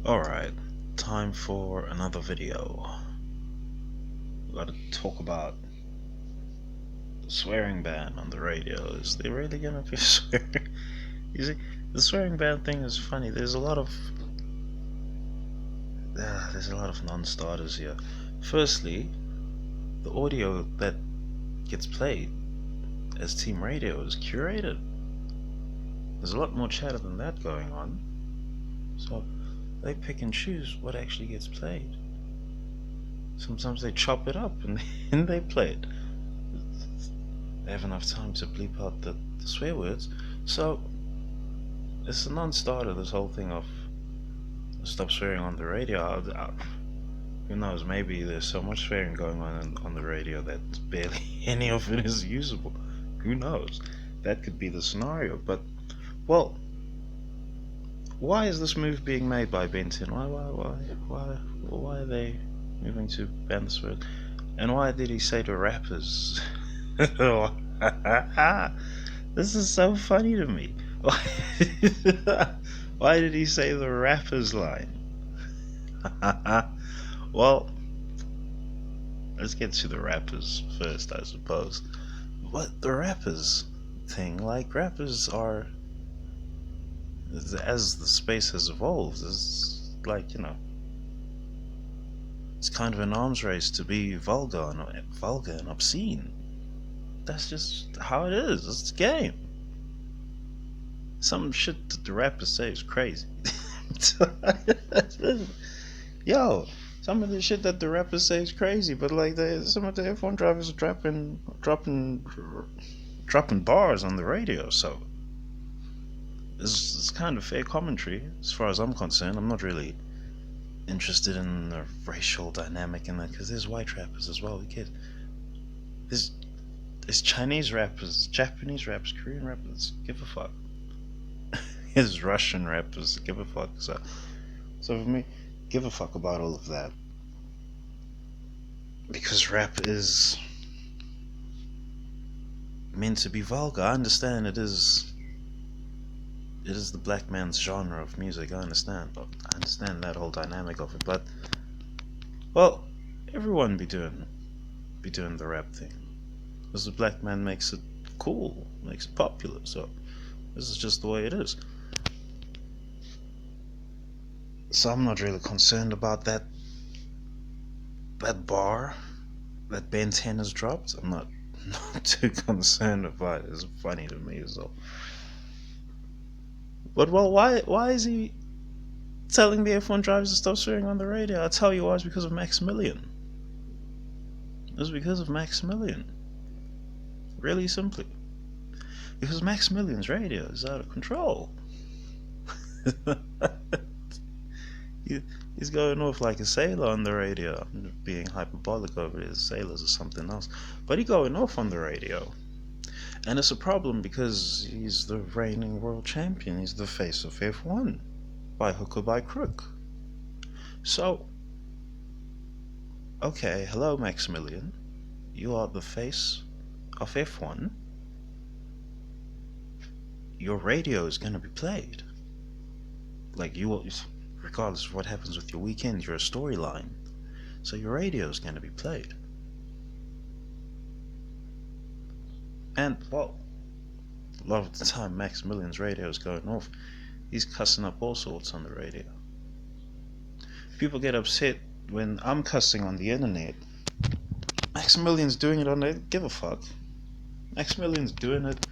Alright, time for another video. We gotta talk about the swearing ban on the radio. Is there really gonna be swearing? You see, the swearing ban thing is funny. There's a lot of non-starters here. Firstly, the audio that gets played as team radio is curated. There's a lot more chatter than that going on. So they pick and choose what actually gets played. Sometimes they chop it up and then they play it. They have enough time to bleep out the swear words. So it's a non-starter, this whole thing of stop swearing on the radio. Who knows, maybe there's so much swearing going on the radio that barely any of it is usable. Who knows? That could be the scenario. But, well, why is this move being made by Ben 10? Why are they moving to ban the swear? And why did he say to rappers? This is so funny to me. Why did he say the rappers line? Well, let's get to the rappers first, I suppose. What the rappers thing? Like, rappers are, as the space has evolved, is like, it's kind of an arms race to be vulgar and obscene. That's just how it is. It's a game. Some shit that the rappers say is crazy. Yo, some of the shit that the rappers say is crazy, but like some of the F1 drivers are dropping bars on the radio, so it's kind of fair commentary as far as I'm concerned. I'm not really interested in the racial dynamic in that because there's white rappers as well. We get there's Chinese rappers, Japanese rappers, Korean rappers. Give a fuck. There's Russian rappers. Give a fuck. So for me, give a fuck about all of that because rap is meant to be vulgar. I understand it is the black man's genre of music. I understand that whole dynamic of it. But well, everyone be doing the rap thing because the black man makes it cool, makes it popular. So this is just the way it is. So I'm not really concerned about that bar that Ben 10 has dropped. I'm not too concerned about it. It's funny to me as well. But well, why is he telling the F1 drivers to stop swearing on the radio? I'll tell you why. It's because of Maximilian. It's because of Maximilian. Really simply. Because Maximilian's radio is out of control. He's going off like a sailor on the radio. I'm being hyperbolic over it. Sailors or something else. But he's going off on the radio. And it's a problem because he's the reigning world champion. He's the face of F1. By hook or by crook. So, okay, hello Maximilian. You are the face of F1. Your radio is going to be played. Like, you will, regardless of what happens with your weekend, you're a storyline. So your radio is going to be played. And, well, a lot of the time Maximilian's radio is going off. He's cussing up all sorts on the radio. People get upset when I'm cussing on the internet. Maximilian's doing it on the... Give a fuck. Maximilian's doing it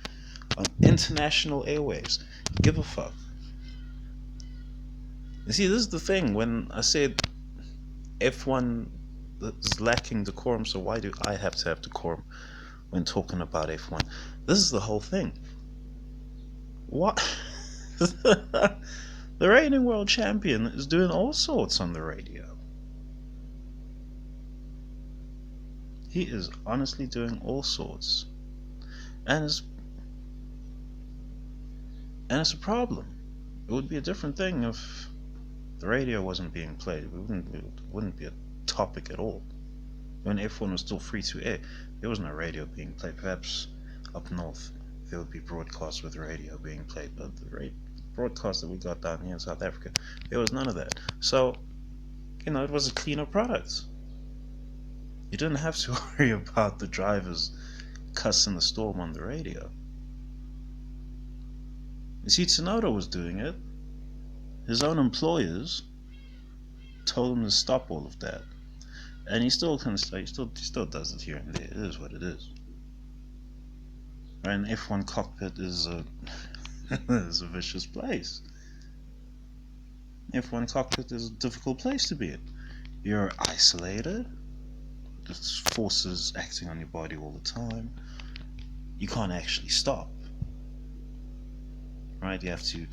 on international airwaves. Give a fuck. You see, this is the thing. When I said F1 is lacking decorum, so why do I have to have decorum when talking about F1? This is the whole thing. What? The reigning world champion is doing all sorts on the radio. He is honestly doing all sorts. And it's a problem. It would be a different thing if the radio wasn't being played. It wouldn't be a topic at all. When F1 was still free to air, there was no radio being played. Perhaps up north there would be broadcasts with radio being played, but broadcast that we got down here in South Africa. There was none of that. So, it was a cleaner product. You didn't have to worry about the drivers cussing the storm on the radio. You see, Tsunoda was doing it. His own employers told him to stop all of that. And he still does it here and there. It is what it is. An F1 cockpit is a is a vicious place. F1 cockpit is a difficult place to be in. You're isolated. There's forces acting on your body all the time. You can't actually stop. Right? You have to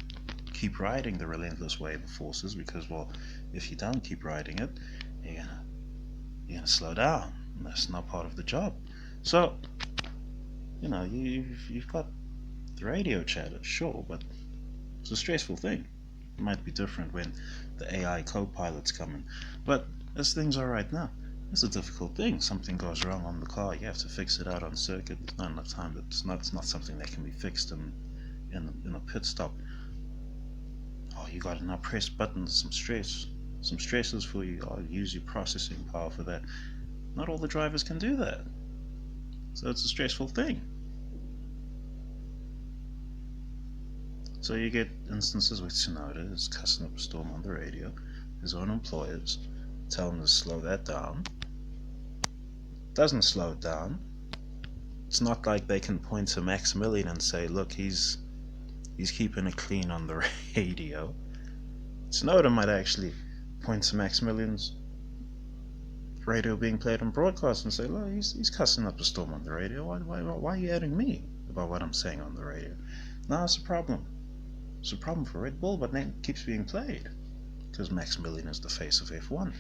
keep riding the relentless wave of forces because, well, if you don't keep riding it, you're gonna slow down. And that's not part of the job. So, you've got the radio chatter, sure, but it's a stressful thing. It might be different when the AI co-pilots come in, but as things are right now, it's a difficult thing. Something goes wrong on the car, you have to fix it out on circuit. There's not enough time. It's not something that can be fixed in a pit stop. Oh, you got to now press buttons, some stresses for you. Oh, use your processing power for that. Not all the drivers can do that, so it's a stressful thing. So you get instances where Tsunoda is cussing up a storm on the radio. His own employers tell him to slow that down. Doesn't slow it down. It's not like they can point to Maximilian and say, look, he's keeping it clean on the radio. Tsunoda might actually point to Maximilian's radio being played on broadcast and say, look, he's cussing up a storm on the radio. Why are you adding me about what I'm saying on the radio? No, it's a problem. It's a problem for Red Bull, but then it keeps being played because Maximilian is the face of F1.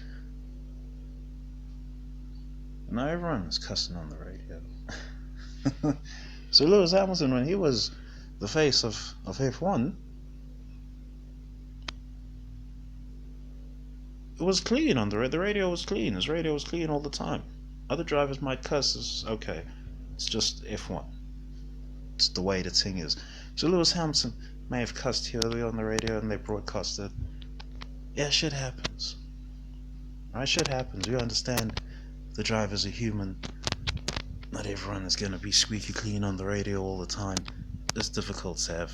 And now everyone is cussing on the radio. So Lewis Hamilton, when he was the face of F1, it was clean on the radio was clean. His radio was clean all the time. Other drivers might cuss. It's okay. It's just F1. It's the way the thing is. So Lewis Hamilton may have cussed here on the radio and they broadcast it. Yeah, shit happens. Right, shit happens. You understand the drivers are human. Not everyone is going to be squeaky clean on the radio all the time. It's difficult to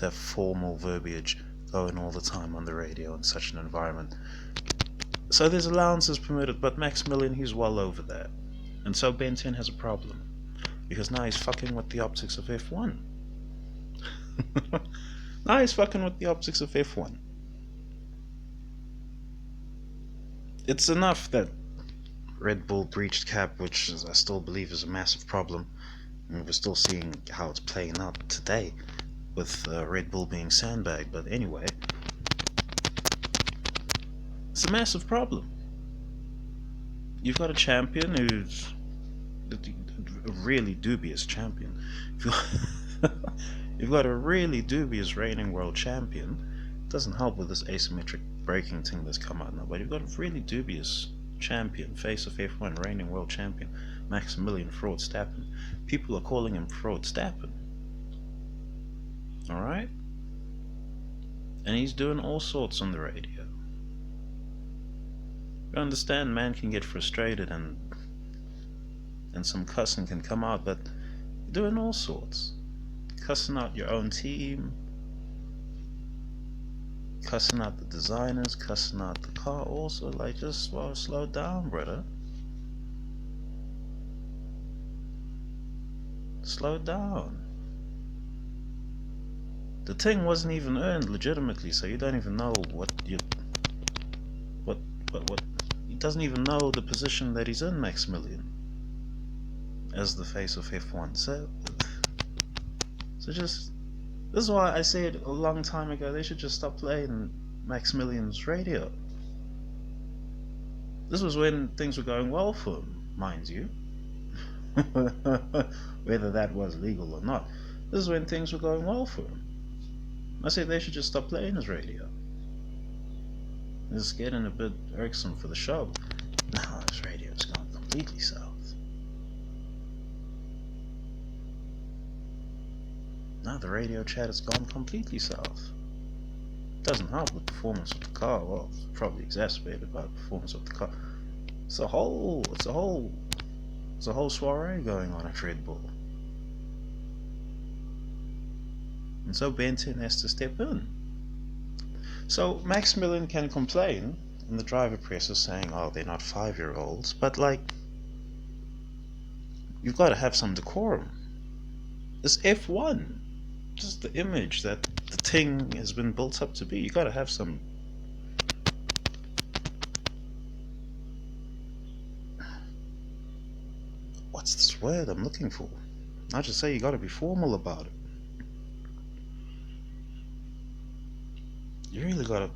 have formal verbiage going all the time on the radio in such an environment. So there's allowances permitted, but Maximilian, he's well over that. And so Ben 10 has a problem. Because now he's fucking with the optics of F1. Now he's fucking with the optics of F1. It's enough that Red Bull breached cap, which I still believe is a massive problem. And we're still seeing how it's playing out today with Red Bull being sandbagged. But anyway, it's a massive problem. You've got a champion who's a really dubious champion. You've got a really dubious reigning world champion. It doesn't help with this asymmetric braking thing that's come out now, but you've got a really dubious champion, face of F1, reigning world champion, Maximilian Fraudstappen. People are calling him Fraudstappen. Alright? And he's doing all sorts on the radio. You understand, man can get frustrated and some cussing can come out, but you're doing all sorts. Cussing out your own team, cussing out the designers, cussing out the car also. Like, just slow down, brother. Slow down. The thing wasn't even earned legitimately, so you don't even know what he doesn't even know the position that he's in, Maximilian, as the face of F1. So just, this is why I said a long time ago they should just stop playing Maximilian's radio. This was when things were going well for him, mind you. Whether that was legal or not. This is when things were going well for him. I said they should just stop playing his radio. It's getting a bit irksome for the show. Now his radio's gone completely south. Now the radio chat has gone completely south. Doesn't help the performance of the car. Well, it's probably exacerbated by the performance of the car. It's a whole soiree going on at Red Bull. And so Ben 10 has to step in. So Maximilian can complain in the driver press is saying, oh, they're not 5-year-olds, but like, you've got to have some decorum. It's F1. Just the image that the thing has been built up to be. You got to have some. What's this word I'm looking for? I just say you got to be formal about it. You really got to.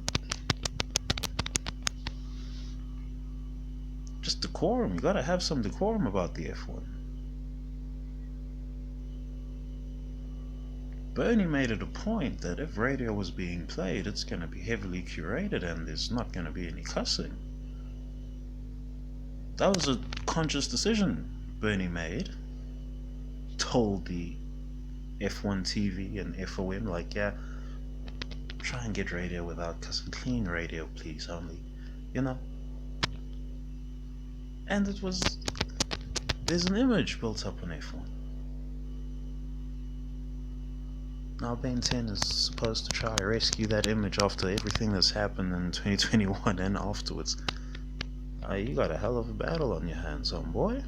Just decorum. You got to have some decorum about the F1. Bernie made it a point that if radio was being played, it's going to be heavily curated and there's not going to be any cussing. That was a conscious decision Bernie made. Told the F1 TV and FOM, like, yeah, try and get radio without cussing. Clean radio, please, only. You know? And there's an image built up on F1. Now Ben 10 is supposed to try to rescue that image after everything that's happened in 2021 and afterwards. You got a hell of a battle on your hands, homeboy.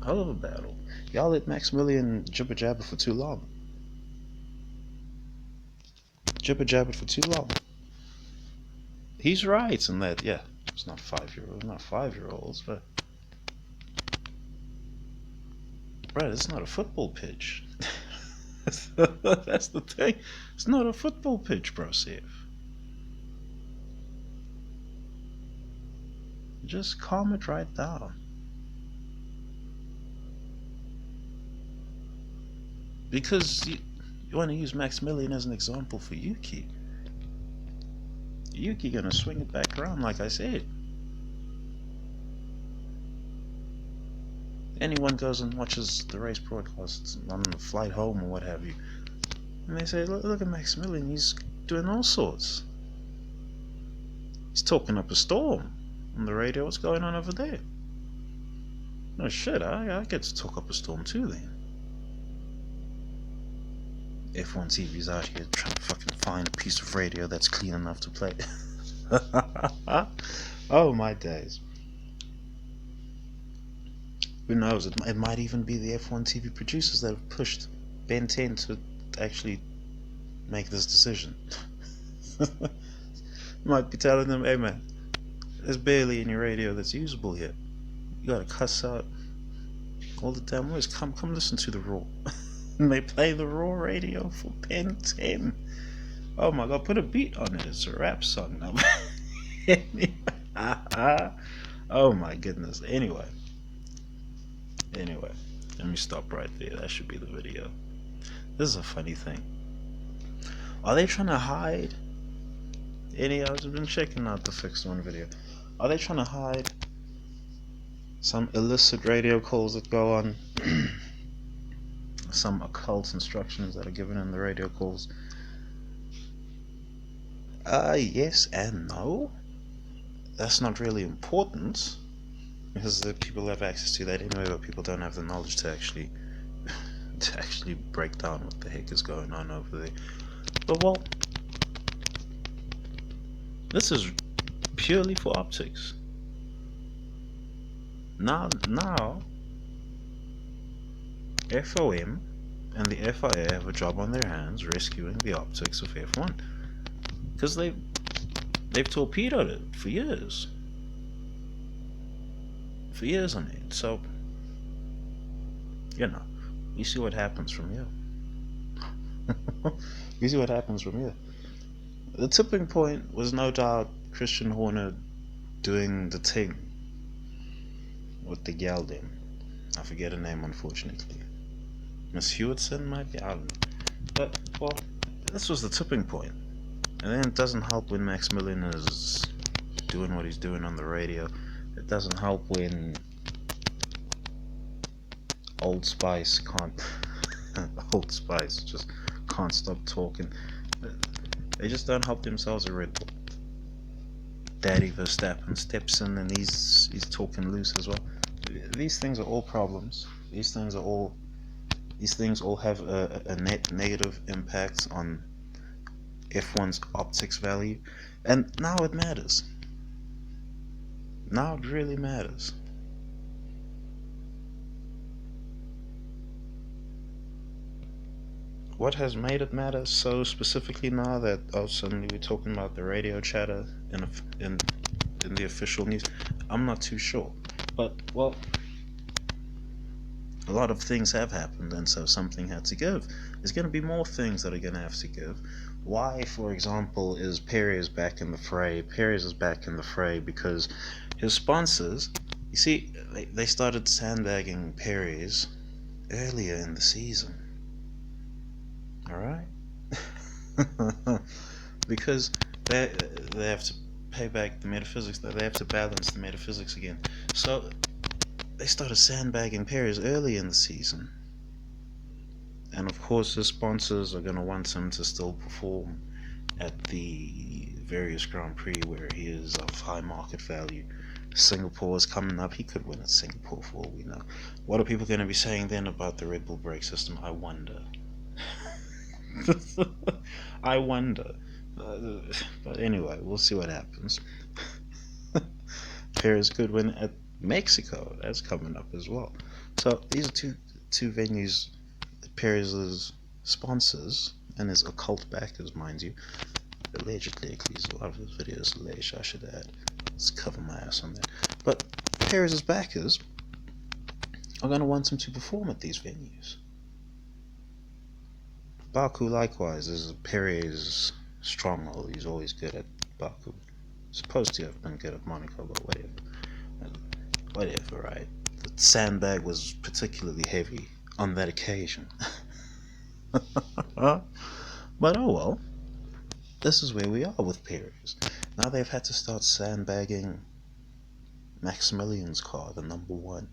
Hell of a battle. Y'all let Maximilian jibber jabber for too long. Jibber jabber for too long. He's right in that, yeah, it's not 5-year-olds, but bro, it's not a football pitch. That's the thing. It's not a football pitch, bro, Seth. Just calm it right down. Because you want to use Maximilian as an example for Yuki. Yuki gonna swing it back around, like I said. Anyone goes and watches the race broadcasts on the flight home or what have you, and they say, look at Maximilian, he's doing all sorts. He's talking up a storm on the radio. What's going on over there? No shit, I get to talk up a storm too then. F1 TV's out here trying to fucking find a piece of radio that's clean enough to play. Oh my days. Who knows, it might even be the F1 TV producers that have pushed Ben 10 to actually make this decision. Might be telling them, hey man, there's barely any radio that's usable here. You gotta cuss out all the damn words. Come listen to the Raw. And they play the Raw radio for Ben 10. Oh my god, put a beat on it. It's a rap song now. Oh my goodness. Anyway, let me stop right there. That should be the video. This is a funny thing. Are they trying to hide any? I've been checking out the Fixed One video. Are they trying to hide some illicit radio calls that go on? Some occult instructions that are given in the radio calls? Yes and no. That's not really important, because the people have access to that anyway, but people don't have the knowledge to actually break down what the heck is going on over there. But well, this is purely for optics. Now FOM and the FIA have a job on their hands rescuing the optics of F1, because they've torpedoed it for years. On it. So, you know, you see what happens from here. The tipping point was no doubt Christian Horner doing the thing with the gal then. I forget her name, unfortunately. Miss Hewitson might be, I don't know. But, well, this was the tipping point. And then it doesn't help when Maximilian is doing what he's doing on the radio. It doesn't help when Old Spice can't Old Spice just can't stop talking. They just don't help themselves a Red Bull. Daddy Verstappen steps in and he's talking loose as well. These things are all problems. These things all have a net negative impact on F1's optics value, and now it matters. Now it really matters. What has made it matter so specifically now that suddenly we're talking about the radio chatter in the official news? I'm not too sure, but well, a lot of things have happened, and so something had to give. There's going to be more things that are going to have to give. Why, for example, is Perez back in the fray? Perez is back in the fray because his sponsors, you see, they started sandbagging Perez earlier in the season. Alright? Because they have to pay back the metaphysics, they have to balance the metaphysics again. So they started sandbagging Perez early in the season. And of course, his sponsors are going to want him to still perform at the various Grand Prix where he is of high market value. Singapore is coming up. He could win at Singapore for all we know. What are people going to be saying then about the Red Bull brake system? I wonder. I wonder. But anyway, we'll see what happens. Perez could win at Mexico. That's coming up as well. So these are two venues Perez's sponsors and his occult backers, mind you. Allegedly, at least a lot of his videos alleged, I should add. Let's cover my ass on that. But Perez's backers are going to want him to perform at these venues. Baku, likewise, is Perez's stronghold. He's always good at Baku. Supposed to have been good at Monaco, but whatever. Whatever, right? The sandbag was particularly heavy on that occasion. But oh well. This is where we are with Perez. Now they've had to start sandbagging Maximilian's car, the number one.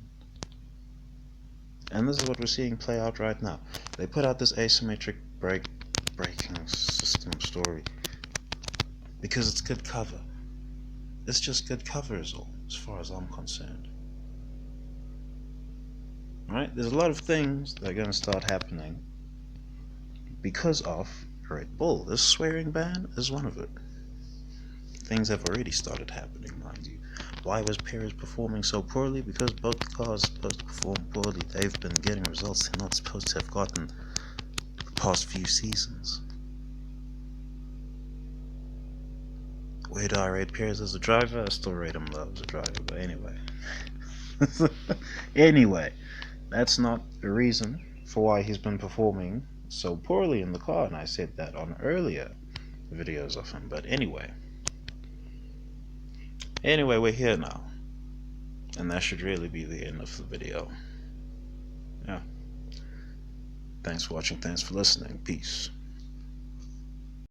And this is what we're seeing play out right now. They put out this asymmetric braking system story because it's good cover. It's just good cover is all, as far as I'm concerned. Right? There's a lot of things that are going to start happening because of Red Bull. This swearing ban is one of it. Things have already started happening, mind you. Why was Perez performing so poorly? Because both cars are supposed to perform poorly. They've been getting results they're not supposed to have gotten the past few seasons. Where do I rate Perez as a driver? I still rate him low as a driver, but anyway. Anyway, that's not the reason for why he's been performing so poorly in the car, and I said that on earlier videos of him, but anyway, we're here now, and that should really be the end of the video. Yeah, thanks for watching, thanks for listening, peace.